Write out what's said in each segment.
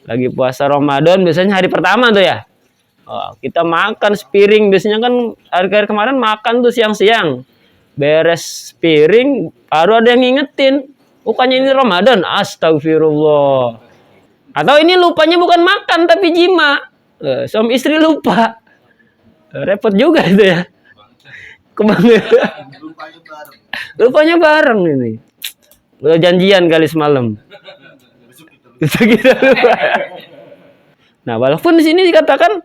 Lagi puasa Ramadan biasanya hari pertama tuh ya. Oh, kita makan sepiring, biasanya kan hari-hari kemarin makan tuh siang-siang. Beres piring baru ada yang ngingetin, bukannya ini Ramadan. Astagfirullah. Atau ini lupanya bukan makan tapi jima. Suami istri lupa. Repot juga itu ya. Lupanya bareng ini. Udah janjian kali semalam. Kita lupa. Nah, walaupun di sini dikatakan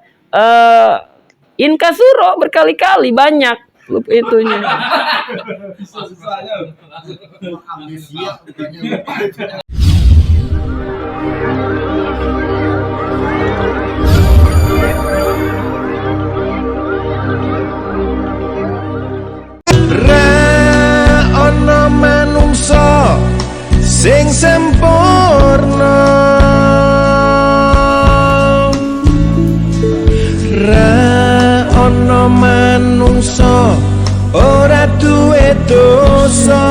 inkasuro berkali-kali banyak lupa itunya. Ana manungsa sing sempurna, ana manungsa ora duwe dosa.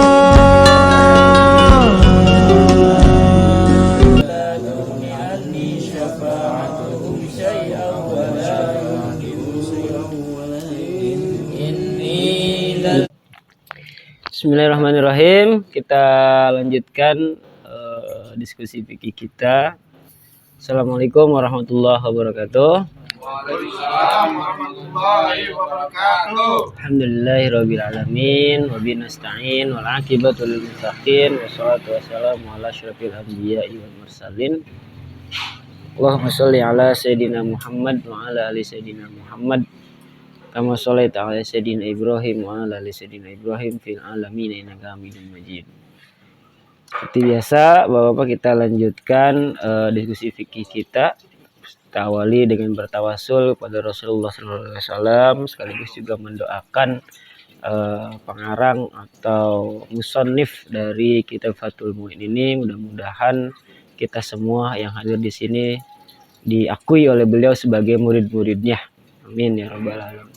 Bismillahirrahmanirrahim. Kita lanjutkan diskusi fikih kita. Assalamualaikum warahmatullahi wabarakatuh. Waalaikumsalam warahmatullahi wabarakatuh. Alhamdulillahirabbil alamin wa bihi nasta'in wal 'aqibatu lil muttaqin wassalatu wassalamu ala asyrofil anbiya'i wal mursalin. Allahumma shalli ala sayidina Muhammad wa ala ali sayidina Muhammad. Kama sholaita ala sayyidina Ibrahim wa ala ali sayyidina Ibrahim fil alamin innaka Hamidum Majid. Seperti biasa, Bapak-bapak, kita lanjutkan diskusi fikih kita. Kita awali dengan bertawasul kepada Rasulullah SAW, sekaligus juga mendoakan pengarang atau musannif dari kitab Fathul Mu'in ini. Mudah-mudahan kita semua yang hadir di sini diakui oleh beliau sebagai murid-muridnya. Amin ya rabbal alamin.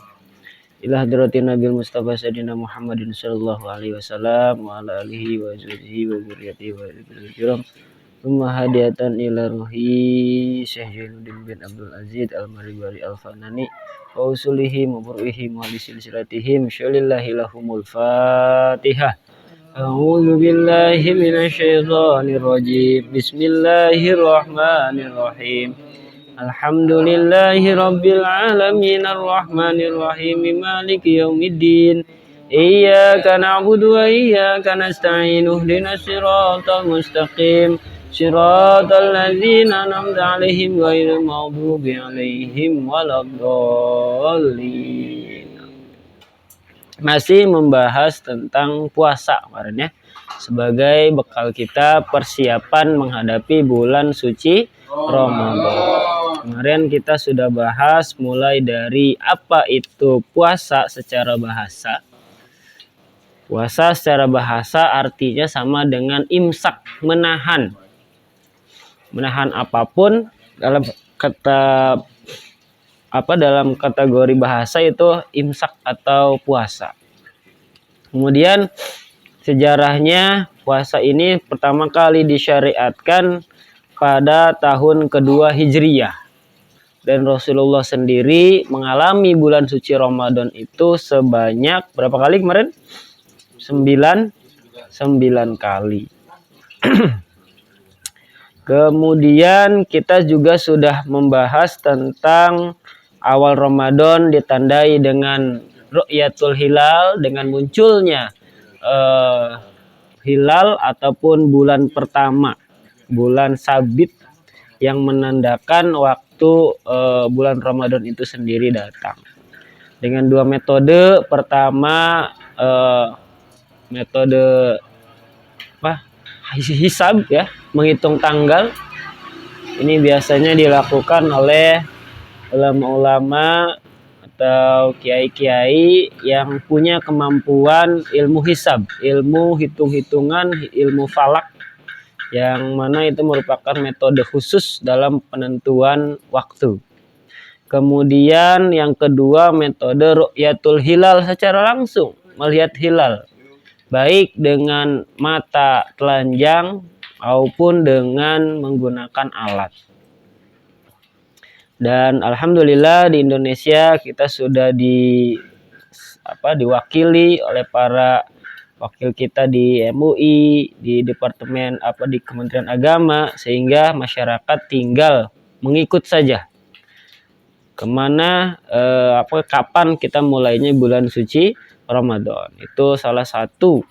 Ila hadratin Nabil Mustafa Sayyidina Muhammadin sallallahu alaihi wasallam wa ala alihi wa sahbihi wa dzurriyyatihi wa alihi. Thumma hadiyatan ila ruhi Syekh Jainuddin bin Abdul Aziz Al-Maribari Al-Fanani wa usulihim wa buruhim wa lisilsilatihim syalillahi lahumul Fatihah. A'udzu billahi minasyaitonir rajim. Bismillahirrahmanirrahim. Alhamdulillahi rabbil alamin arrahmanir rahim maliki yaumiddin. Iyyaka na'budu wa iyyaka nasta'in ihdinas siratal mustaqim siratal ladzina an'amta 'alaihim ghairil maghdubi 'alaihim waladdallin. Masih membahas tentang puasa kemarin ya, sebagai bekal kita persiapan menghadapi bulan suci Ramadan. Kemarin kita sudah bahas mulai dari apa itu puasa secara bahasa. Puasa secara bahasa artinya sama dengan imsak, menahan. Menahan apapun dalam dalam kategori bahasa itu imsak atau puasa. Kemudian sejarahnya puasa ini pertama kali disyariatkan pada tahun kedua Hijriyah. Dan Rasulullah sendiri mengalami bulan suci Ramadan itu sebanyak berapa kali kemarin? 9 kali. Kemudian kita juga sudah membahas tentang awal Ramadan ditandai dengan ru'yatul hilal, dengan munculnya hilal ataupun bulan pertama, bulan sabit yang menandakan waktu bulan Ramadan itu sendiri datang. Dengan dua metode. Pertama metode hisab ya, menghitung tanggal. Ini biasanya dilakukan oleh ulama-ulama atau kiai-kiai yang punya kemampuan ilmu hisab, ilmu hitung-hitungan, ilmu falak, yang mana itu merupakan metode khusus dalam penentuan waktu. Kemudian yang kedua metode ru'yatul hilal secara langsung, melihat hilal baik dengan mata telanjang maupun dengan menggunakan alat. Dan alhamdulillah di Indonesia kita sudah diwakili oleh para wakil kita di MUI, di departemen di Kementerian Agama, sehingga masyarakat tinggal mengikut saja kemana kapan kita mulainya bulan suci Ramadan. Itu salah satu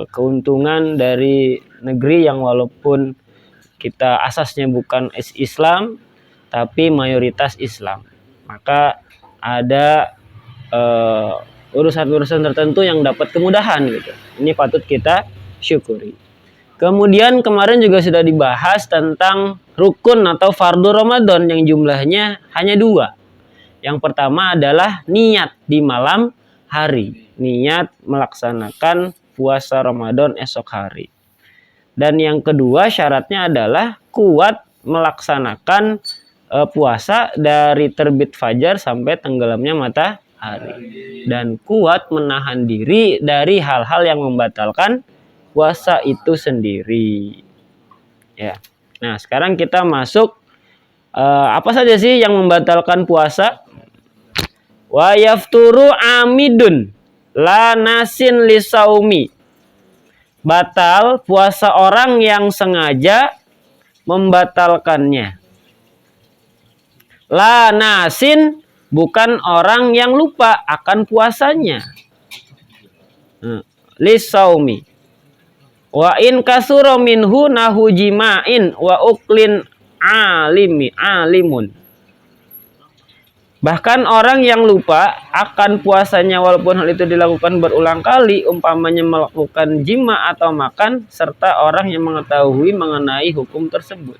keuntungan dari negeri yang walaupun kita asasnya bukan Islam tapi mayoritas Islam, maka ada urusan-urusan tertentu yang dapat kemudahan gitu. Ini patut kita syukuri. Kemudian kemarin juga sudah dibahas tentang rukun atau fardu Ramadan yang jumlahnya hanya 2. Yang pertama adalah niat di malam hari, niat melaksanakan puasa Ramadan esok hari. Dan yang kedua syaratnya adalah kuat melaksanakan puasa dari terbit fajar sampai tenggelamnya matahari, dan kuat menahan diri dari hal-hal yang membatalkan puasa itu sendiri. Ya. Nah, sekarang kita masuk apa saja sih yang membatalkan puasa? Wa yafturu amidun la nasin lisaumi. Batal puasa orang yang sengaja membatalkannya. La nasin bukan orang yang lupa akan puasanya. Lisaumi. Wa in kasura minhu nahu jima'in wa uklin alimun. Bahkan orang yang lupa akan puasanya walaupun hal itu dilakukan berulang kali, umpamanya melakukan jima atau makan, serta orang yang mengetahui mengenai hukum tersebut.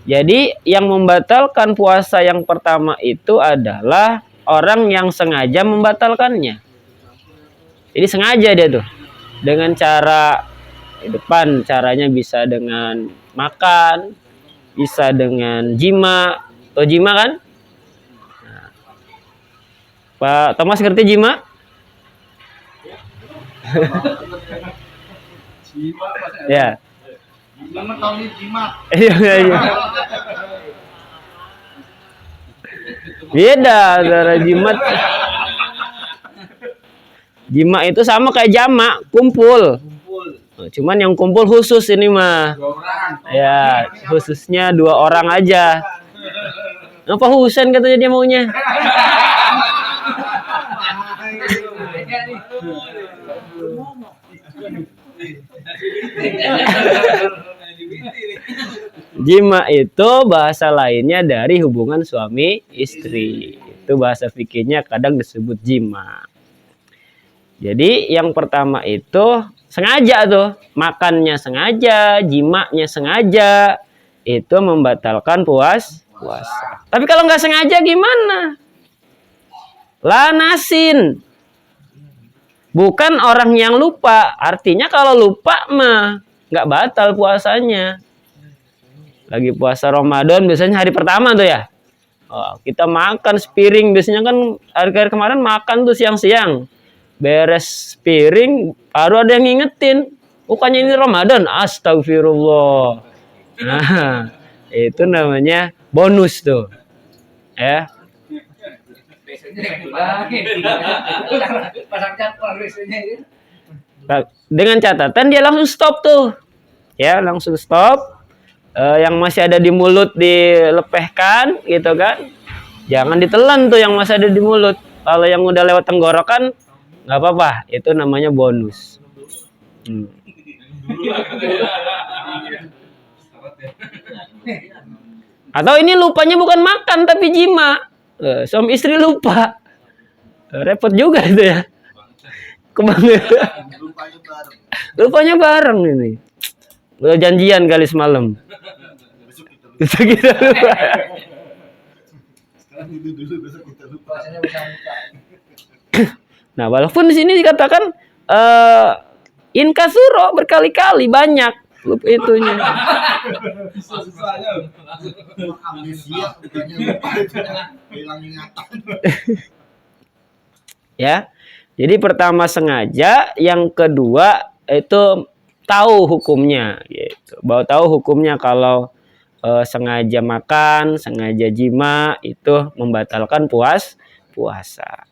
Jadi yang membatalkan puasa yang pertama itu adalah orang yang sengaja membatalkannya. Jadi sengaja dia tuh dengan cara di depan, caranya bisa dengan makan, bisa dengan jima. Atau jima kan? Nah, Pak Thomas ngerti jima? Ya. Iya. Beda antara jimat. Jima itu sama kayak jamak, kumpul. Cuman yang kumpul khusus ini mah. Ya, khususnya 2 orang aja. Apa Husen katanya dia maunya? Jima itu bahasa lainnya dari hubungan suami istri. Itu bahasa fikihnya kadang disebut jima. Jadi yang pertama itu sengaja tuh, makannya sengaja, jimanya sengaja, itu membatalkan puasa. Tapi kalau nggak sengaja gimana? Lanasin, bukan orang yang lupa. Artinya kalau lupa mah nggak batal puasanya. Lagi puasa Ramadan biasanya hari pertama tuh ya. Kita makan sepiring, biasanya kan hari-hari kemarin makan tuh siang-siang. Beres piring baru ada yang ngingetin, bukannya ini Ramadan. Astagfirullah. Nah, itu namanya bonus tuh. Ya. Dengan catatan dia langsung stop tuh. Ya, langsung stop. Yang masih ada di mulut dilepehkan gitu kan. Jangan ditelan tuh yang masih ada di mulut. Kalau yang udah lewat tenggorokan nggak apa-apa, itu namanya bonus. Atau ini lupanya bukan makan tapi jima, suami istri lupa, repot juga itu ya. Lupanya bareng ini. Udah janjian kali semalam. Besok kita lupa. Nah, walaupun di sini dikatakan inkasuro berkali-kali banyak lupa itunya. Ya. Jadi pertama sengaja, yang kedua itu tahu hukumnya gitu. Bahwa tahu hukumnya kalau sengaja makan, sengaja jima itu membatalkan puasa.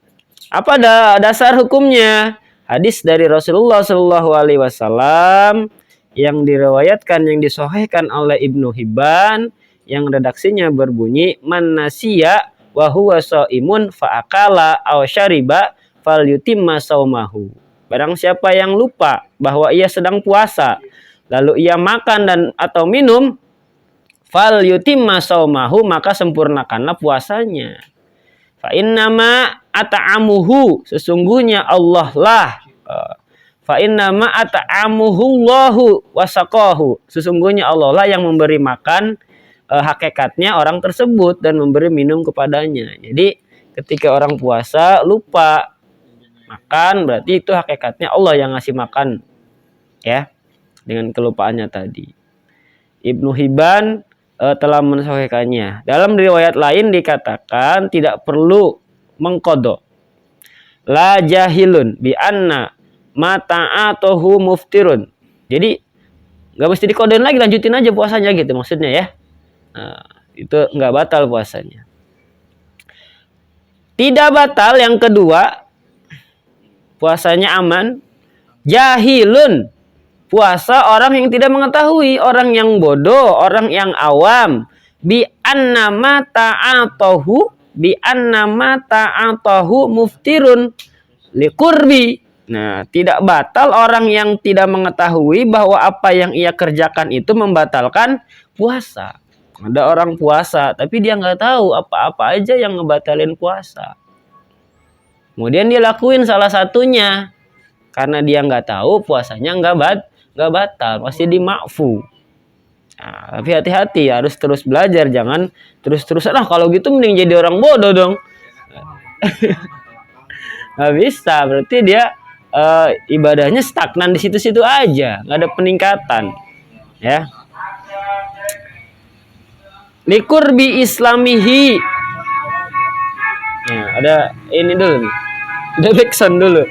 Apa dasar hukumnya? Hadis dari Rasulullah Shallallahu Alaihi Wasallam yang diriwayatkan, yang disahihkan oleh Ibnu Hibban, yang redaksinya berbunyi, man nasiya wa huwa shaimun fa akala aw syariba falyutimma saumahu. Barang siapa yang lupa bahwa ia sedang puasa, lalu ia makan dan atau minum, falyutimma saumahu, maka sempurnakanlah puasanya. Fa innama ata'amuhu, sesungguhnya Allah lah. Fa innama ata'amuhullahu wasaqahu, sesungguhnya Allah lah yang memberi makan hakikatnya orang tersebut dan memberi minum kepadanya. Jadi ketika orang puasa lupa makan, berarti itu hakikatnya Allah yang ngasih makan, ya, dengan kelupaannya tadi. Ibnu Hibban telah mensahihkannya. Dalam riwayat lain dikatakan tidak perlu mengqadha. La jahilun bi anna mata'atuhu muftirun. Jadi nggak mesti dikodoin lagi, lanjutin aja puasanya gitu maksudnya ya. Nah, itu nggak batal puasanya. Tidak batal yang kedua, puasanya aman. Jahilun, puasa orang yang tidak mengetahui, orang yang bodoh, orang yang awam. Bi anna mata'atahu muftirun liqurbi. Nah, tidak batal orang yang tidak mengetahui bahwa apa yang ia kerjakan itu membatalkan puasa. Ada orang puasa tapi dia nggak tahu apa-apa aja yang ngebatalin puasa. Kemudian dia lakuin salah satunya. Karena dia nggak tahu, puasanya nggak batal, masih dimakfu. Nah, tapi hati-hati, harus terus belajar, jangan terus-terusan. Kalau gitu mending jadi orang bodoh dong. Nggak bisa, berarti dia ibadahnya stagnan di situ-situ aja, nggak ada peningkatan, ya. Liqurbi islamihi. Nah, ada ini dulu nih, ada backsound dulu.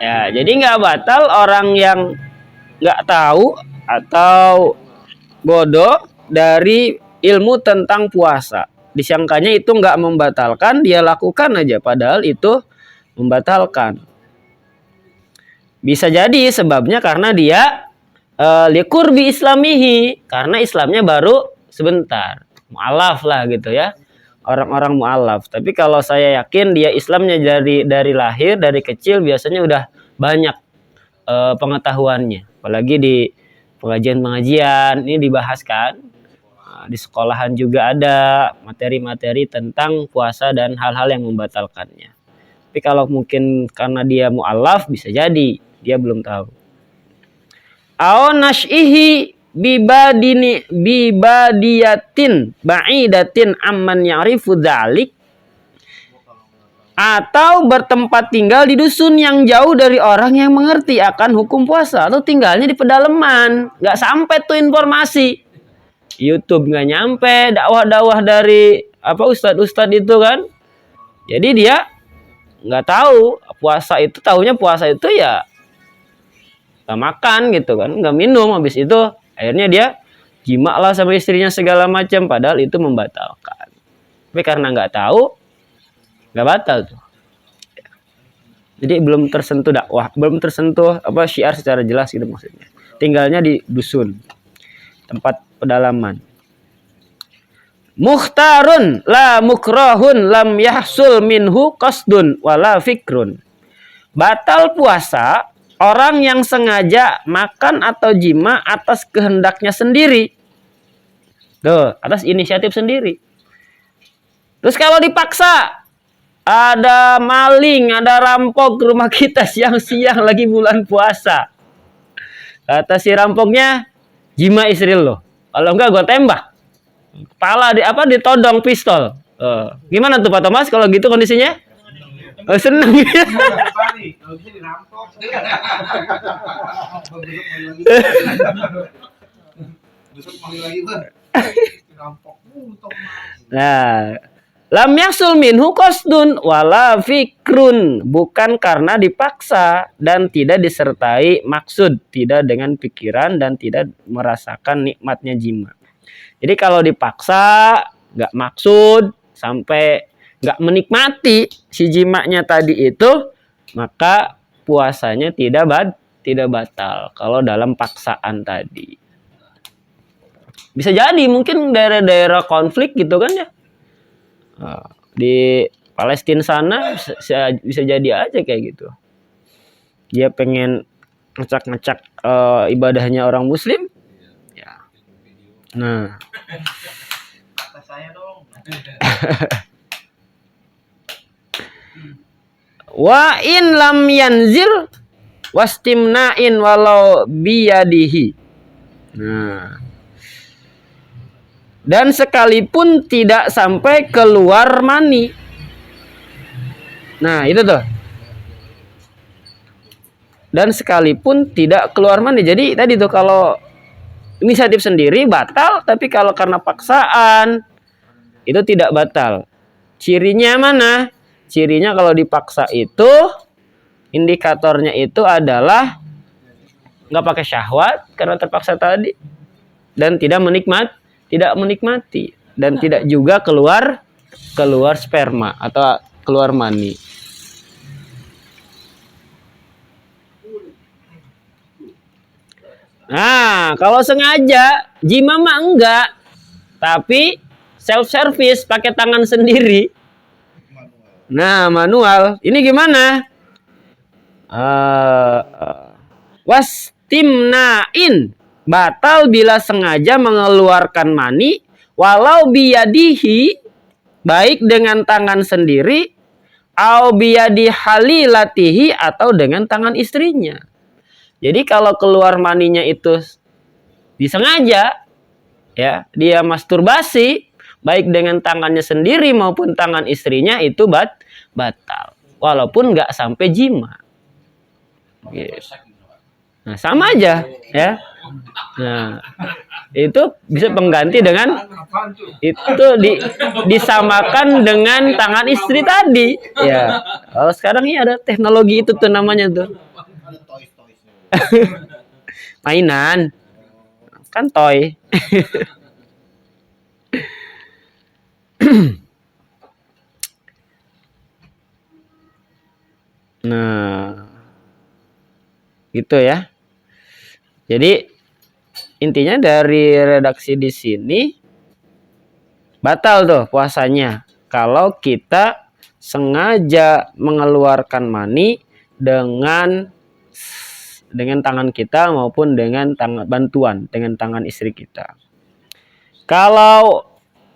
Ya, jadi nggak batal orang yang nggak tahu atau bodoh dari ilmu tentang puasa. Disangkanya itu nggak membatalkan, dia lakukan aja, padahal itu membatalkan. Bisa jadi sebabnya karena dia liqurbi islamihi, karena Islamnya baru sebentar, mu'alaf lah gitu ya, orang-orang mu'alaf. Tapi kalau saya yakin dia Islamnya dari lahir, dari kecil biasanya udah banyak pengetahuannya, apalagi di pengajian-pengajian ini dibahas kan. Di sekolahan juga ada materi-materi tentang puasa dan hal-hal yang membatalkannya. Tapi kalau mungkin karena dia mu'alaf, bisa jadi dia belum tahu. Aw nash'ihi bibadiyatin ba'idatin amman ya'rifu dzalik, atau bertempat tinggal di dusun yang jauh dari orang yang mengerti akan hukum puasa, atau tinggalnya di pedalaman, nggak sampai tuh informasi. YouTube nggak nyampe, dakwah-dakwah dari ustadz-ustadz itu kan. Jadi dia nggak tahu puasa itu, taunya puasa itu ya nggak makan gitu kan, nggak minum, habis itu akhirnya dia jima lah sama istrinya segala macam, padahal itu membatalkan. Tapi karena nggak tahu, nggak batal tuh. Jadi belum tersentuh dakwah, belum tersentuh syiar secara jelas gitu maksudnya. Tinggalnya di dusun, tempat pedalaman. Mukhtarun la mukrahun lam yahsul minhu qasdun wala fikrun. Batal puasa orang yang sengaja makan atau jima atas kehendaknya sendiri. Tuh, atas inisiatif sendiri. Terus kalau dipaksa, ada maling, ada rampok ke rumah kita siang-siang lagi bulan puasa. Kata si rampoknya, jima istri lo. Kalau enggak gue tembak. Kepala ditodong pistol. Gimana tuh Pak Thomas kalau gitu kondisinya? Seneng. Nah, Lam yahsul minhu qasdun wala fikrun, bukan karena dipaksa dan tidak disertai maksud, tidak dengan pikiran dan tidak merasakan nikmatnya jima. Jadi kalau dipaksa, nggak maksud, sampai nggak menikmati si jimanya tadi itu, maka puasanya tidak batal kalau dalam paksaan tadi. Bisa jadi mungkin daerah-daerah konflik gitu kan ya. Di Palestina sana bisa jadi aja kayak gitu. Dia pengen ngecak-ngecak ibadahnya orang muslim. Ya. Nah. Kata saya dong. Wa in lam yanzil wastimna'in walau biyadihi. Nah. Dan sekalipun tidak sampai keluar mani. Nah, itu tuh. Dan sekalipun tidak keluar mani. Jadi tadi tuh kalau inisiatif sendiri batal, tapi kalau karena paksaan itu tidak batal. Cirinya mana? Cirinya kalau dipaksa itu indikatornya itu adalah nggak pakai syahwat karena terpaksa tadi dan tidak menikmati dan tidak juga keluar sperma atau keluar mani. Nah, kalau sengaja jima mah enggak, tapi self service pakai tangan sendiri. Nah, manual. Ini gimana? Wastimna'in, batal bila sengaja mengeluarkan mani walau biyadihi, baik dengan tangan sendiri, au biyadi halilatihi, atau dengan tangan istrinya. Jadi kalau keluar maninya itu disengaja, ya, dia masturbasi baik dengan tangannya sendiri maupun tangan istrinya, itu batal walaupun nggak sampai jima. Gitu. Nah, sama aja ya. Nah, itu bisa pengganti dengan itu disamakan dengan tangan istri tadi. Ya. Kalau sekarang ini ada teknologi itu tuh namanya tuh. Mainan. Kan toy. Nah, gitu ya. Jadi intinya dari redaksi di sini batal tuh puasanya kalau kita sengaja mengeluarkan mani dengan tangan kita maupun dengan bantuan dengan tangan istri kita. Kalau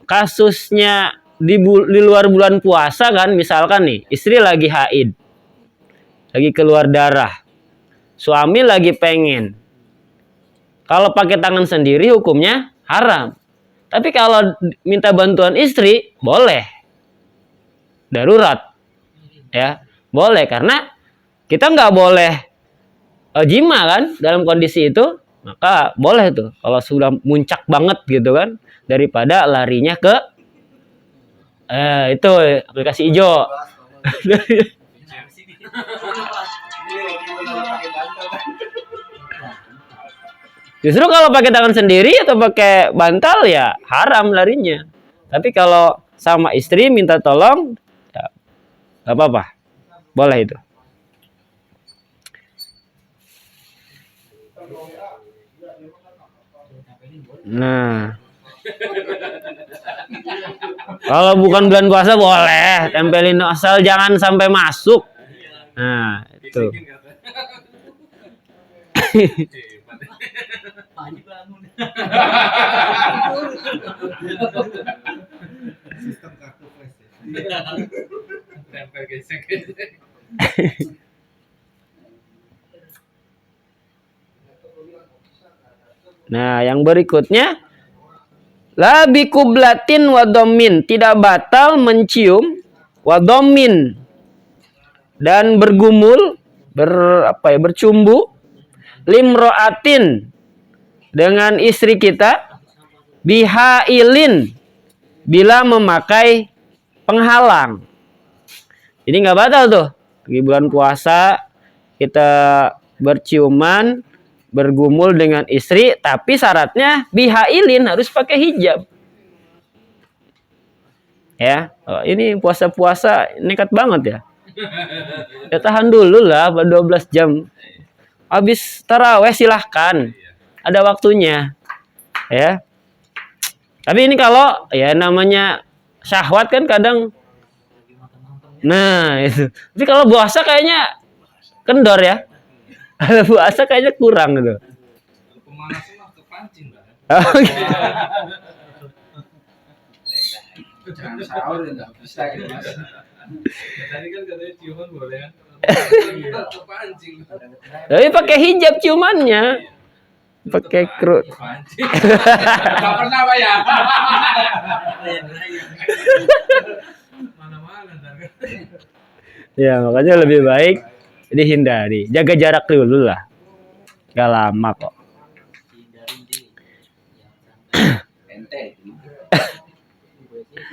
kasusnya di luar bulan puasa kan, misalkan nih istri lagi haid, lagi keluar darah, suami lagi pengen, kalau pakai tangan sendiri hukumnya haram. Tapi kalau minta bantuan istri boleh, darurat ya, boleh, karena kita nggak boleh jima kan dalam kondisi itu, maka boleh tuh kalau sudah muncak banget gitu kan, daripada larinya ke itu aplikasi hijau. Justru kalau pakai tangan sendiri atau pakai bantal ya haram larinya. Tapi kalau sama istri minta tolong, ya nggak apa-apa, boleh itu. Nah, kalau bukan bulan puasa boleh tempelin, asal jangan sampai masuk. Nah, itu. Nah, yang berikutnya, la bikublatin wadomin, tidak batal mencium, wadomin, dan bergumul, bercumbu, limroatin, dengan istri kita, bihailin, bila memakai penghalang. Jadi nggak batal tuh. Di bulan puasa kita berciuman, bergumul dengan istri, tapi syaratnya bihailin, harus pakai hijab. Ya, ini puasa-puasa nekat banget ya. Ya tahan dulu lah 12 jam. Habis taraweh silahkan. Ada waktunya. Ya. Tapi ini kalau ya namanya syahwat kan kadang. Nah, itu. Tapi kalau puasa kayaknya kendor ya. Kalau puasa kayaknya kurang gitu. Pemanasan mah kepancing kan. Oh, gitu. Jangan sahur ya nggak bisa gitu mas. Tadi kan katanya ciuman boleh kan? Kepancing. Tapi pakai hijab ciumannya. Pakai kerut. Kepancing. Nggak pernah pak ya? Mana-mana ntar kan. Ya makanya lebih baik dihindari. Jaga jarak dulu lah. Gak lama kok.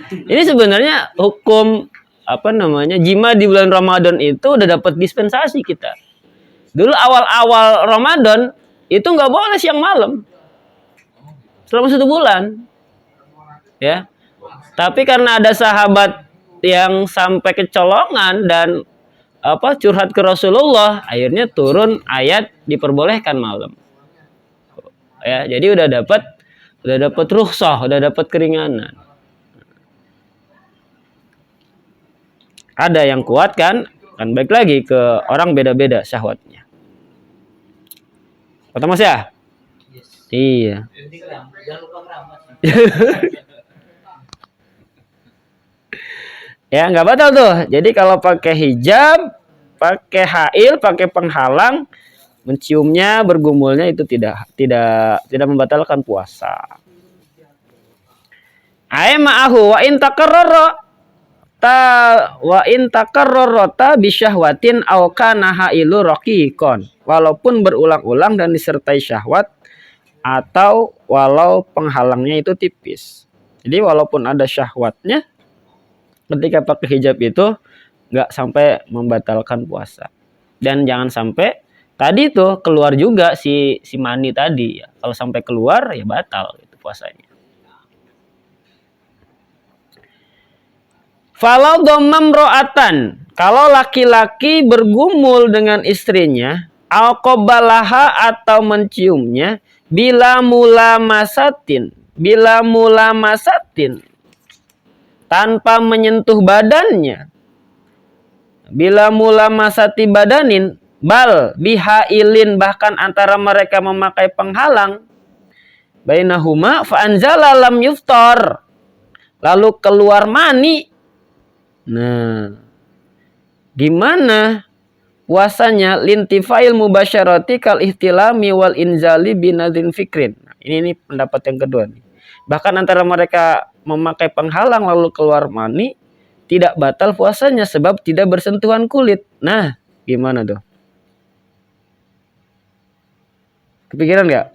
Ini sebenarnya hukum apa namanya jima di bulan Ramadan itu udah dapat dispensasi kita. Dulu awal-awal Ramadan itu nggak boleh siang malam selama 1 bulan, ya. Tapi karena ada sahabat yang sampai kecolongan dan apa curhat ke Rasulullah, akhirnya turun ayat diperbolehkan malam. Ya, jadi udah dapat rukhsah, udah dapat keringanan. Ada yang kuat kan baik lagi ke orang beda-beda syahwatnya. Kata Mas ya? Yes. Iya. Jangan lupa keramas. Ya nggak batal tuh. Jadi kalau pakai hijab, pakai hail, pakai penghalang, menciumnya, bergumulnya itu tidak membatalkan puasa. Ai ma'ahu wa in takarrara wa in takarrarata bisyahwatin aw kana hailu raqiqan. Walaupun berulang-ulang dan disertai syahwat atau walau penghalangnya itu tipis. Jadi walaupun ada syahwatnya ketika pakai hijab itu nggak sampai membatalkan puasa. Dan jangan sampai tadi tuh keluar juga si mani tadi ya. Kalau sampai keluar ya batal itu puasanya. Falau dhammam ro'atan, kalau laki-laki bergumul dengan istrinya, alqobalaha atau menciumnya, bila mula masatin, tanpa menyentuh badannya, bila mula masati badanin, bal bihailin, bahkan antara mereka memakai penghalang, bainahuma fa'anzala lam yuftar, lalu keluar mani. Nah, gimana puasanya? Lintifail mubasyarati kal ihtilami wal inzali binadhin fikrin. Nah, ini pendapat yang kedua nih. Bahkan antara mereka memakai penghalang lalu keluar mani, tidak batal puasanya sebab tidak bersentuhan kulit. Nah, gimana tuh? Kepikiran nggak?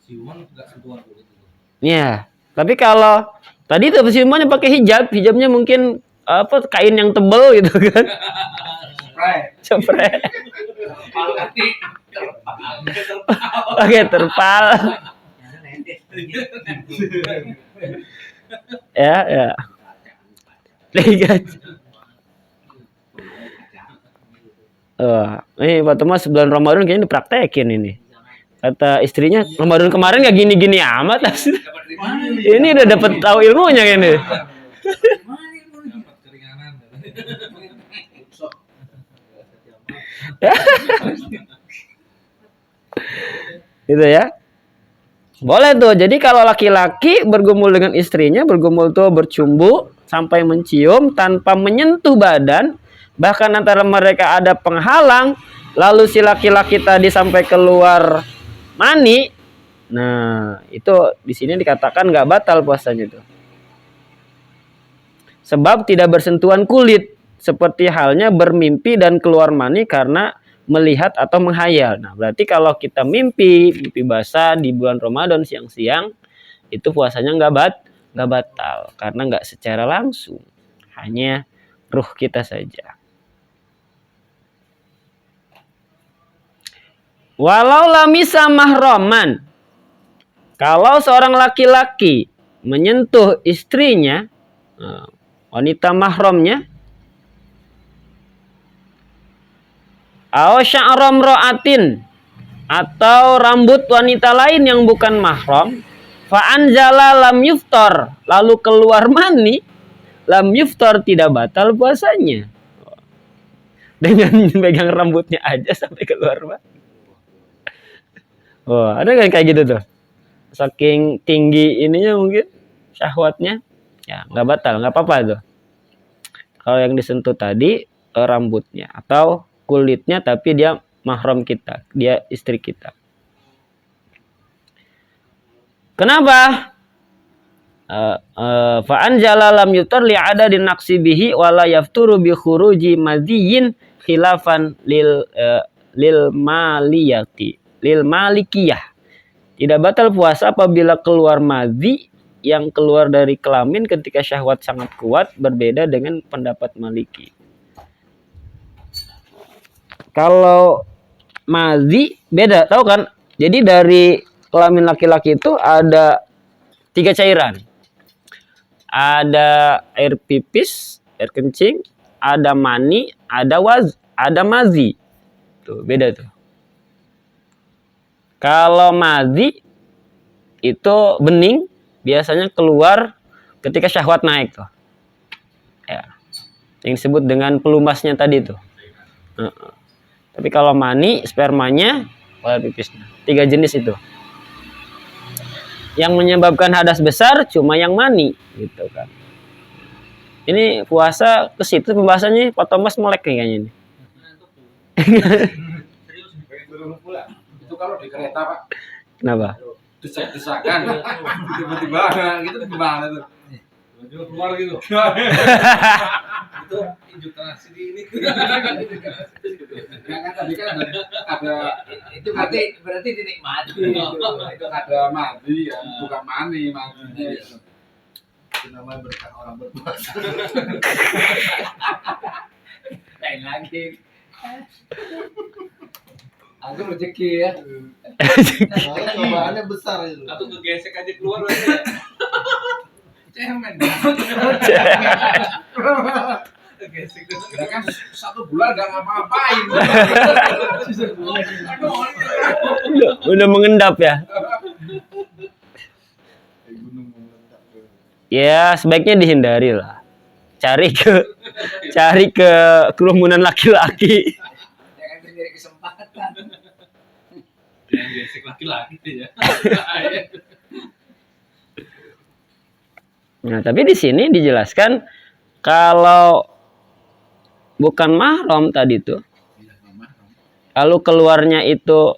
Ciuman nggak sentuhan kulit itu. Ya, tapi kalau tadi tuh ciumannya pakai hijabnya mungkin apa kain yang tebel gitu kan? Spray. Pakai terpal. Ya. Lihat. Ini Pak Thomas bulan Ramadan kayaknya dipraktekin ini. Kata istrinya, Ramadan kemarin gak gini-gini amat. Ini udah dapat tahu ilmunya kayaknya. Dapat keringanan. Gitu ya. Boleh tuh. Jadi kalau laki-laki bergumul dengan istrinya, bergumul tuh bercumbu sampai mencium tanpa menyentuh badan, bahkan antara mereka ada penghalang, lalu si laki-laki tadi sampai keluar mani. Nah, itu di sini dikatakan nggak batal puasanya tuh. Sebab tidak bersentuhan kulit, seperti halnya bermimpi dan keluar mani karena melihat atau menghayal. Nah, berarti kalau kita mimpi basah di bulan Ramadan siang-siang, itu puasanya nggak nggak batal karena nggak secara langsung, hanya ruh kita saja. Walau lamisa mahroman, kalau seorang laki-laki menyentuh istrinya, wanita mahramnya, aw sya'ram ra'atin, atau rambut wanita lain yang bukan mahram, fa anzala lam yuftar, lalu keluar mani, lam yuftar, tidak batal puasanya. Dengan megang rambutnya aja sampai keluar mani. Oh, ada kan kayak gitu tuh? Saking tinggi ininya mungkin syahwatnya, ya nggak batal, nggak apa-apa tuh. Kalau yang disentuh tadi rambutnya atau kulitnya, tapi dia mahram kita, dia istri kita. Kenapa? Fa anjala lam yutar li ada dinaqsi bihi wala yafturu bi khuruji madhiyin khilafan lil malikiyah. Tidak batal puasa apabila keluar madhi yang keluar dari kelamin ketika syahwat sangat kuat, berbeda dengan pendapat Maliki. Kalau madhi beda, tahu kan? Jadi dari kelamin laki-laki itu ada 3 cairan. Ada air pipis, air kencing, ada mani, ada madhi. Tuh, beda tuh. Kalau madhi itu bening, biasanya keluar ketika syahwat naik tuh. Ya. Yang disebut dengan pelumasnya tadi tuh. Tapi kalau mani, spermanya, air pipisnya. 3 jenis itu. Yang menyebabkan hadas besar cuma yang mani, gitu kan. Ini puasa ke situ pembahasannya, Pak Thomas melek nih kayaknya ini. Itu kalau di kereta, Pak. Kenapa? Desak-desakan. Tiba-tiba gitu gimana tuh? Tiba-tiba keluar gitu. Itu injuk transi ini. Kan tadi kan ada itu berarti dinikmati itu ada mandi ya, bukan mani, mandinya itu. Itu namanya berkah orang berpuasa. Lain lagi. Aku rezeki ya. Cobaannya besar itu. Atau kegesek aja keluar aja. Cemen. Kegesek itu. Ya kan 1 bulan enggak ngapa-ngapain. Udah mengendap ya. Ya, sebaiknya dihindari lah. Cari ke kerumunan laki-laki. Kesempatan. Yang gesek laki-laki ya. Nah, tapi di sini dijelaskan kalau bukan mahram tadi tuh. Kalau keluarnya itu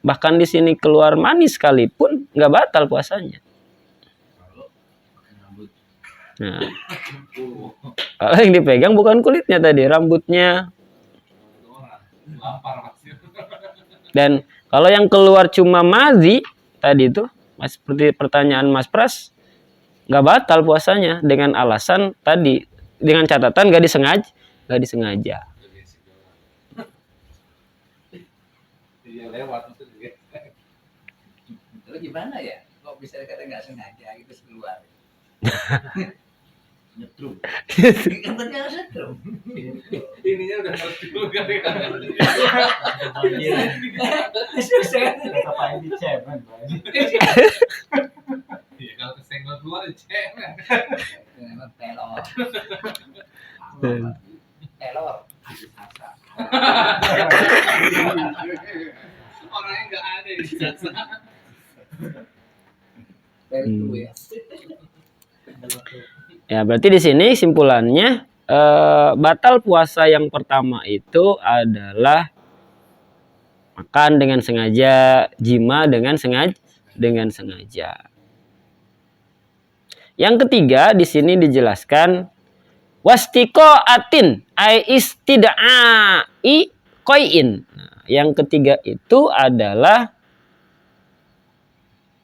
bahkan di sini keluar manis sekalipun nggak batal puasanya. Nah, kalau yang dipegang bukan kulitnya tadi, rambutnya. Dan kalau yang keluar cuma madhi tadi itu, seperti pertanyaan Mas Pras, nggak batal puasanya dengan alasan tadi, dengan catatan nggak disengaja. Iya lewat itu. Lalu gimana ya? Kok bisa kata nggak sengaja gitu keluar? Nyetrum. Katanya nyetrum. Ininya udah ngerti dulu kali kan. Ngapain di cemen, Pak? Iya, kalau kesenggol keluar di cemen. Telor. Telor. Orangnya nggak ada di jasa. Ya. Ya, berarti di sini simpulannya batal puasa yang pertama itu adalah makan dengan sengaja, jima dengan sengaja. Yang ketiga di sini dijelaskan wastiqaatin ai istidai qain. Nah, yang ketiga itu adalah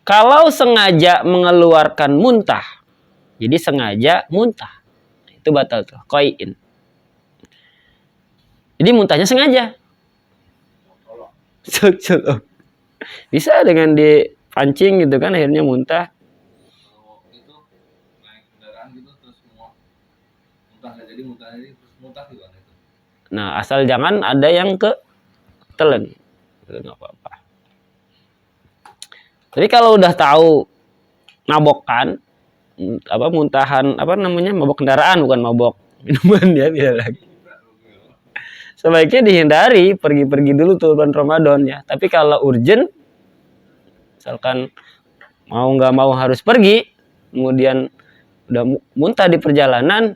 Kalau sengaja mengeluarkan muntah, jadi sengaja muntah, itu batal tuh, qai'in. Jadi muntahnya sengaja. Bisa dengan dipancing gitu kan, akhirnya muntah. Kalau itu naik kendaraan gitu terus mau muntah nggak jadi terus muntah gimana itu? Nah, asal jangan ada yang ketelen. Itu nggak apa-apa. Jadi kalau udah tahu mabokkan, muntahan, mabok kendaraan, bukan mabok minuman ya, beda lagi. Sebaiknya dihindari, pergi-pergi dulu tuh bulan Ramadan ya. Tapi kalau urgent, misalkan mau nggak mau harus pergi, kemudian udah muntah di perjalanan,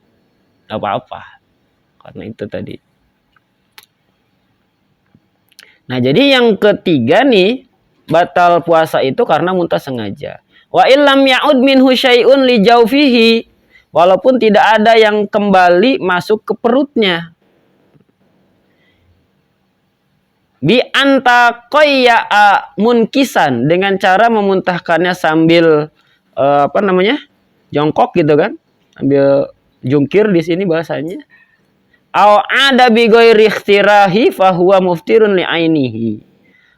nggak apa-apa. Karena itu tadi. Nah, jadi yang ketiga nih, batal puasa itu karena muntah sengaja. Wa illam ya'ud minhu syai'un li jawfihi, walaupun tidak ada yang kembali masuk ke perutnya. Bi anta qayya'a munkisan, dengan cara memuntahkannya sambil jongkok gitu kan, sambil jungkir di sini bahasanya. Au ada bi ghairi ikhtirahi fa huwa muftirun li ainihi.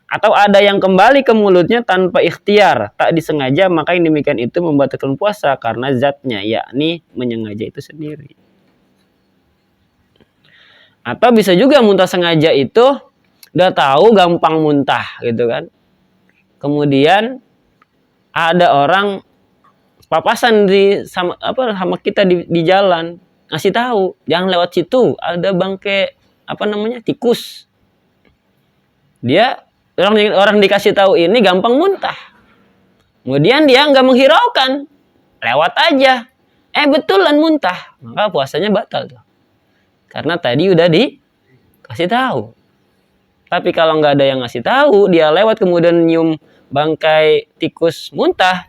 Atau ada yang kembali ke mulutnya tanpa ikhtiar, tak disengaja, maka yang demikian itu membatalkan puasa karena zatnya, yakni menyengaja itu sendiri. Atau bisa juga muntah sengaja itu udah tahu gampang muntah gitu kan. Kemudian ada orang papasan sama kita di jalan, ngasih tahu jangan lewat situ, ada bangke tikus. Dia orang dikasih tahu ini gampang muntah. Kemudian dia nggak menghiraukan, lewat aja. Betulan muntah, maka puasanya batal tuh. Karena tadi udah dikasih tahu. Tapi kalau nggak ada yang ngasih tahu, dia lewat kemudian nyium bangkai tikus muntah,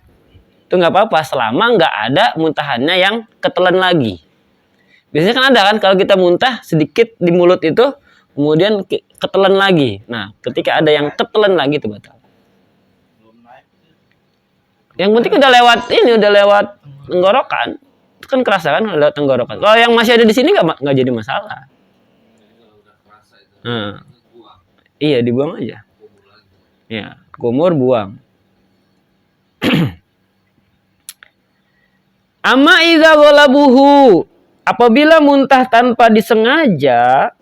itu nggak apa-apa selama nggak ada muntahannya yang ketelan lagi. Biasanya kan ada kan kalau kita muntah sedikit di mulut itu, kemudian ketelan lagi. Nah, ketika ada yang ketelan lagi itu batal. Yang penting udah lewat tenggorokan. Itu kan kerasa kan udah tenggorokan. Kalau yang masih ada di sini nggak jadi masalah. Nah, iya dibuang aja. Ya, kumur buang. Amma idza ghalabuhu, apabila muntah tanpa disengaja,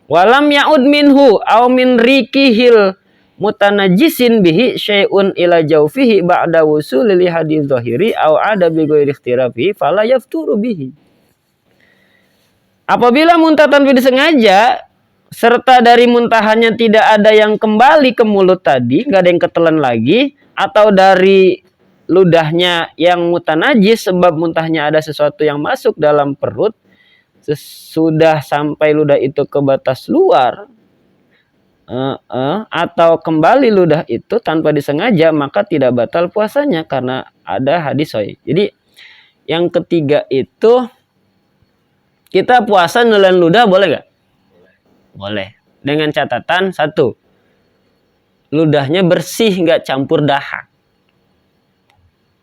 walam ya'ud minhu aw min rikihil mutanajisin bihi syai'un ila jawfihi ba'da wusuli li hadis zahiri aw ada bi ghairi ikhtirafi fala yafturu bihi. Apabila muntah tanpa disengaja serta dari muntahannya tidak ada yang kembali ke mulut tadi, nggak ada yang ketelan lagi, atau dari ludahnya yang mutanajis sebab muntahnya ada sesuatu yang masuk dalam perut, sudah sampai ludah itu ke batas luar, atau kembali ludah itu tanpa disengaja, maka tidak batal puasanya karena ada hadis sahih. Jadi yang ketiga itu kita puasa nelan ludah boleh nggak? Boleh. Dengan catatan satu, ludahnya bersih, nggak campur dahak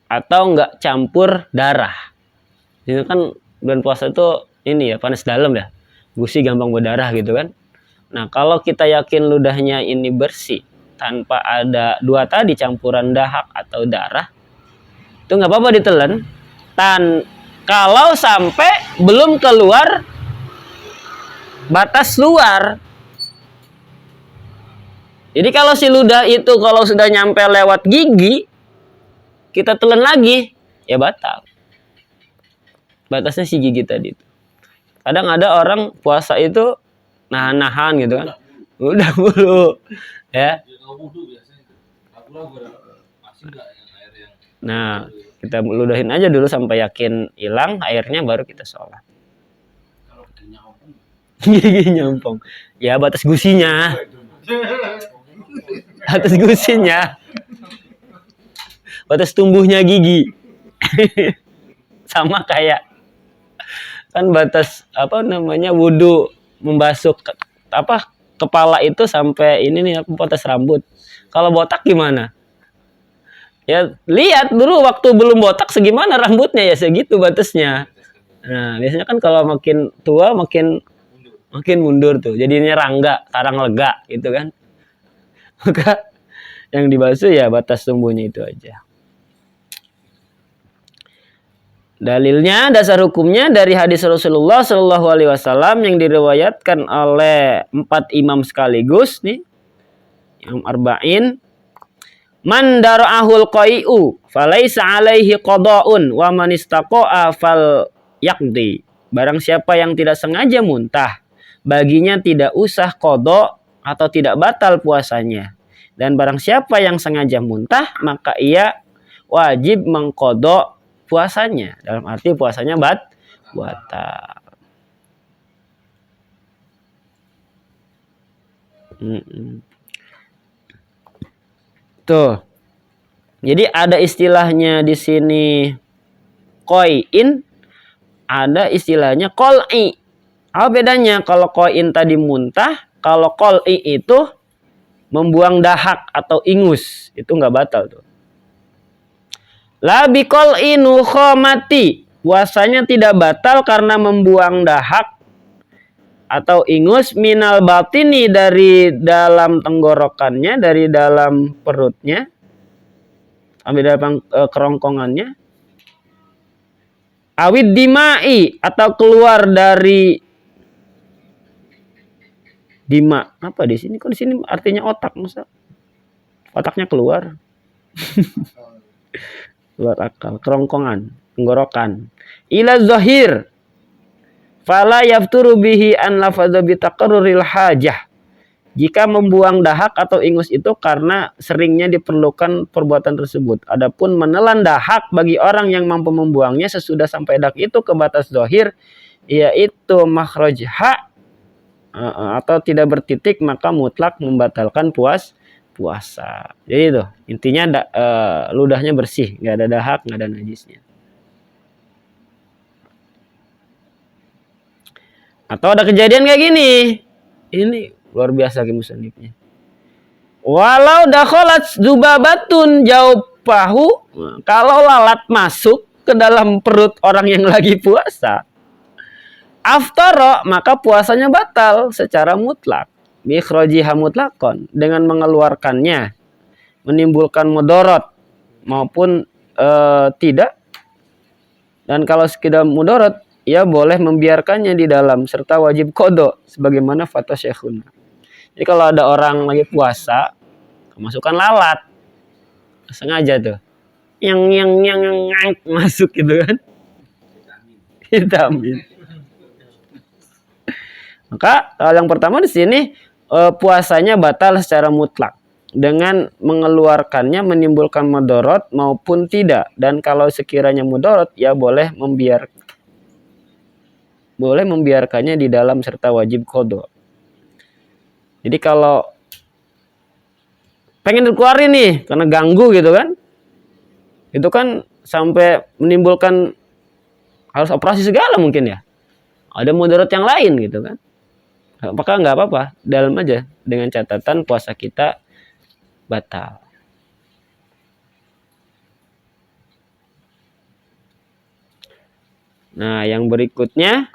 atau nggak campur darah. Itu kan bulan puasa itu ini ya, panas dalam ya, gusi gampang berdarah gitu kan. Nah, kalau kita yakin ludahnya ini bersih tanpa ada dua tadi campuran dahak atau darah, itu nggak apa-apa ditelan. Kalau sampai belum keluar batas luar. Jadi kalau si ludah itu kalau sudah nyampe lewat gigi, kita telan lagi, ya batal. Batasnya si gigi tadi itu. Kadang ada orang puasa itu nahan-nahan gitu kan. Udah mulu. Ya. Nah, kita ludahin aja dulu sampai yakin hilang airnya, baru kita sholat. Gigi nyompong. Ya batas gusinya. Batas gusinya. Batas tumbuhnya gigi. Sama kayak kan batas wudu membasuh kepala itu sampai ini nih batas rambut. Kalau botak gimana? Ya lihat dulu waktu belum botak segimana rambutnya ya segitu batasnya. Nah biasanya kan kalau makin tua makin mundur tuh. Jadinya rangga, sarang lega gitu kan. Maka yang dibasuh ya batas tumbuhnya itu aja. Dalilnya, dasar hukumnya dari hadis Rasulullah Shallallahu Alaihi Wasallam yang diriwayatkan oleh 4 imam sekaligus nih, Imam Arba'in. Man dara'ahul qai'u falaisa alaihi qada'un wa man istaqa'a fal yaqdi. Barang siapa yang tidak sengaja muntah, baginya tidak usah qada atau tidak batal puasanya. Dan barang siapa yang sengaja muntah, maka ia wajib mengqada puasanya. Dalam arti puasanya batal. Tuh. Jadi ada istilahnya di sini qoin, ada istilahnya qol'i. Apa bedanya? Kalau qoin tadi muntah, kalau qol'i itu membuang dahak atau ingus, itu nggak batal tuh. La bi qol'i nukhamati, puasanya tidak batal karena membuang dahak atau ingus minal batini, dari dalam tenggorokannya, dari dalam perutnya, sampai dalam kerongkongannya. Awid dimai, atau keluar dari dima. Apa di sini? Kok di sini artinya otak, masa otaknya keluar? Keluar akal, kerongkongan, tenggorokan. Ila zahir fala yafturu bihi an lafadha bi taqarruril hajah. Jika membuang dahak atau ingus itu karena seringnya diperlukan perbuatan tersebut. Adapun menelan dahak bagi orang yang mampu membuangnya sesudah sampai dahak itu ke batas zahir, yaitu makhraj ha atau tidak bertitik, maka mutlak membatalkan puasa. Jadi itu intinya ludahnya bersih, nggak ada dahak, nggak ada najisnya. Atau ada kejadian kayak gini, ini luar biasa musannifnya. Walau dakhalat zubabatun jaupahu, kalau lalat masuk ke dalam perut orang yang lagi puasa, aftara, maka puasanya batal secara mutlak. Bi ikhrajiha mutlaqan, dengan mengeluarkannya, menimbulkan mudarat maupun tidak. Dan kalau sekedar mudarat, ia boleh membiarkannya di dalam serta wajib qada sebagaimana fatwa Syekhuna. Jadi kalau ada orang lagi puasa, kemasukan lalat, sengaja tuh, yang masuk gitu kan, vitamin. Maka yang pertama di sini puasanya batal secara mutlak dengan mengeluarkannya menimbulkan mudarat maupun tidak. Dan kalau sekiranya mudarat, ya boleh membiarkannya di dalam serta wajib qada. Jadi kalau pengen dikeluarin nih karena ganggu gitu kan, itu kan sampai menimbulkan harus operasi segala mungkin ya, ada mudarat yang lain gitu kan, apakah nggak apa-apa, dalam aja dengan catatan puasa kita batal. Nah yang berikutnya,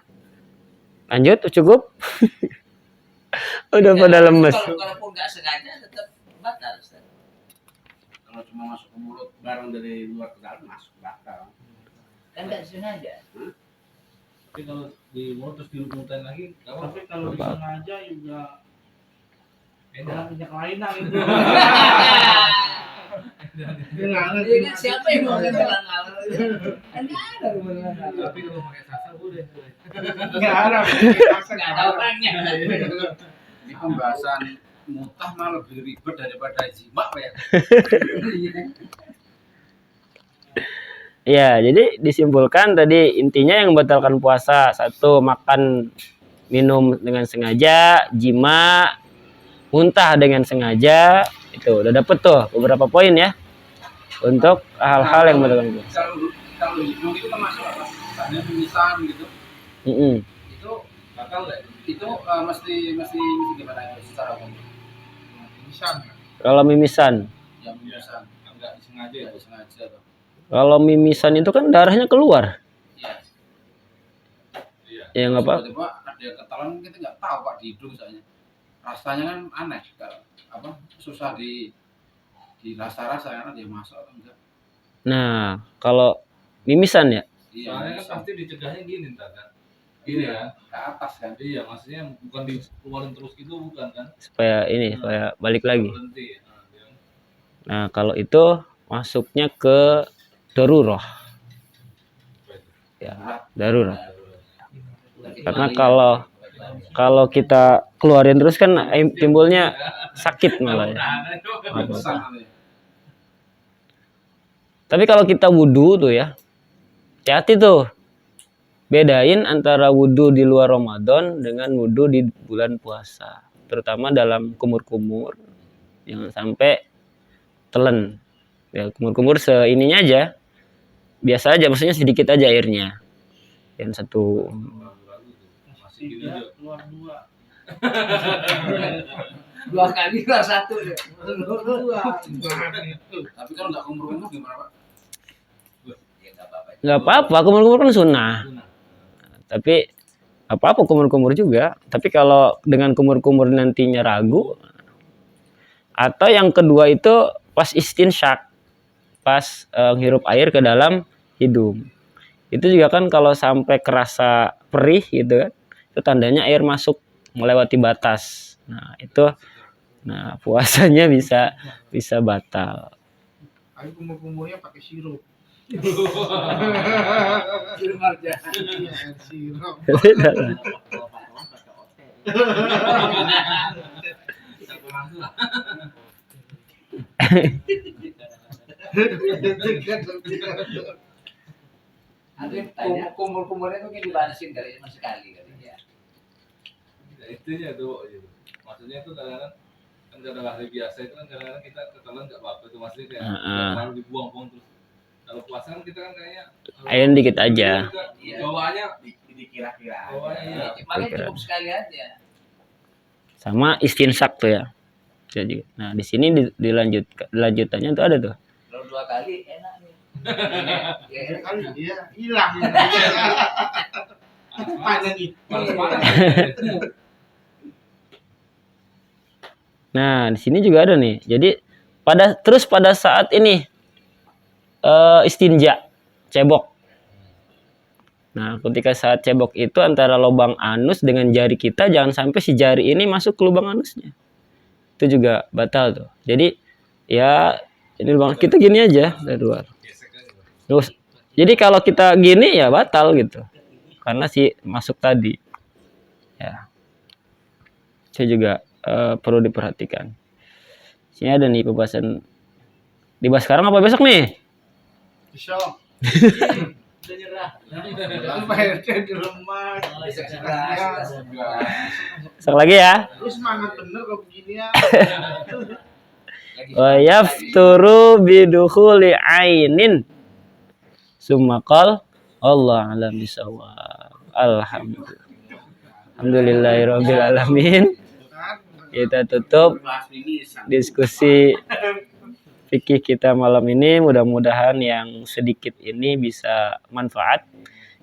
lanjut cukup. Udah pada lemes. Kalaupun nggak sengaja tetap batal. Kalau cuma masuk ke mulut barang dari luar ke dalam masuk batal. Kan nggak sengaja. Tapi kalau di mulut terus dimutain lagi, tapi kalau disengaja juga beda minyak lain lah gitu. Jadi kan siapa yang mau ngelang-ngelang? Kan nggak ada kebenaran. Tapi kalau pakai sasar boleh. Nggak ada. Nggak ada orangnya. Ini pembahasan mutah malah lebih ribet daripada jima ya. Ya, jadi disimpulkan tadi intinya yang membatalkan puasa, satu, makan minum dengan sengaja, jima, muntah dengan sengaja. Itu udah dapet tuh beberapa poin ya untuk hal-hal yang membatalkan puasa. Kalau hidung itu termasuk apa? Misalnya mimisan gitu. Itu batal nggak? Itu mesti gimana itu secara umum? Mimisan. Kalau mimisan, Ya mimisan. nggak sengaja ya. Nggak sengaja tuh. Kalau mimisan itu kan darahnya keluar. Iya. Iya. Ya nggak apa. Tiba-tiba ada ketelan kita nggak tahu Pak di hidung misalnya. Rasanya kan aneh, susah dirasa-rasa karena dia masuk atau enggak. Nah, kalau mimisan ya, Iya, Soalnya kan bisa. pasti dicegahnya gini ntar kan. Gini kan. Ke atas kan. Iya, maksudnya bukan dikeluarin terus gitu bukan kan? supaya balik lagi. Berhenti. Nah, dia Nah, kalau itu masuknya ke darurat. Ya, darurat. Karena kalau kita keluarin terus kan timbulnya sakit malah ya. Pingsan kali ya. Tapi kalau kita wudhu tuh ya, hati-hati tuh. Bedain antara wudhu di luar Ramadan dengan wudhu di bulan puasa. Terutama dalam kumur-kumur. Jangan sampai telen. Ya, kumur-kumur seininya aja. Biasa aja, maksudnya sedikit aja airnya. Yang satu. ragu-ragu tuh. Masih gini aja. Keluar 2 kali keluar 1 ya. Tapi kalau nggak kumur-kumur gimana Pak? Ya enggak apa-apa. Nggak apa-apa, kumur-kumur kan sunnah. Benar. Tapi apa-apa kumur-kumur juga. Tapi kalau dengan kumur-kumur nantinya ragu. Atau yang kedua itu pas istinsyak. Pas ngirup air ke dalam hidung. Itu juga kan kalau sampai kerasa perih gitu kan. Itu tandanya air masuk melewati batas. Nah, itu puasanya bisa batal. Tapi kumur-kumurnya pakai sirup. Kirim aja. Iya, sirup. Satu orang tuh lah. Kumur-kumurnya tuh kayak dibatasin kali ya, sekali kali ya. Ya, itunya tuh gitu. Maksudnya tuh kadang-kadang kan kadang hari biasa itu kan kadang-kadang kita ketelan nggak apa-apa itu maksudnya kayak terlalu dibuang-buang terus. Kalau puasa kan kita kan kayaknya Air dikit aja. Iya. Bawaannya Dikira-kira. Bawaannya iya. Makanya cukup sekali aja. Sama istinsak tuh ya. Jadi, nah di sini dilanjutannya tuh ada tuh. Kalau 2 kali enak nih. Ya, enak. Kali dia hilang. Panen nih. panas-panas. Nah, di sini juga ada nih. Jadi pada saat ini istinja, cebok. Nah, ketika saat cebok itu antara lubang anus dengan jari kita jangan sampai si jari ini masuk ke lubang anusnya. Itu juga batal tuh. Jadi ya ini lubang kita gini aja dari luar. Terus jadi kalau kita gini ya batal gitu. Karena si masuk tadi. Ya. Itu juga perlu diperhatikan. Sini ada nih pembahasan. Dibahas sekarang apa besok nih? Besok. Udah nyerah. Pak RT di rumah. Bisa nyerah. Besok lagi ya. Terus semangat bener kalau begini ya. Wa yafturu bidukhuli ainin. Sumaqal Allah alam bisawab. Alhamdulillahirabbil alamin. Kita tutup diskusi fikih kita malam ini. Mudah-mudahan yang sedikit ini bisa manfaat,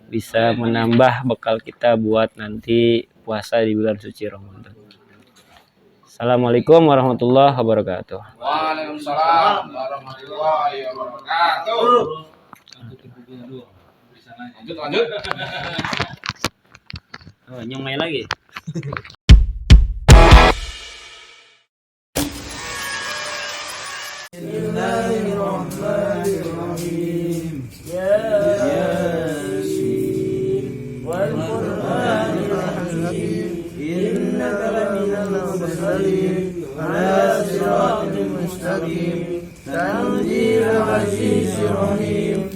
bisa menambah bekal kita buat nanti puasa di bulan suci Ramadan. Assalamualaikum warahmatullahi wabarakatuh. Waalaikumsalam warahmatullahi wabarakatuh. Lanjut. Oh, nyomai lagi. Bismillahirrahmanirrahim. Yasin wal Qur'anil hakim. Innaka laminal mursalin ala siratal mustaqim. Tanzilul azizir rahim.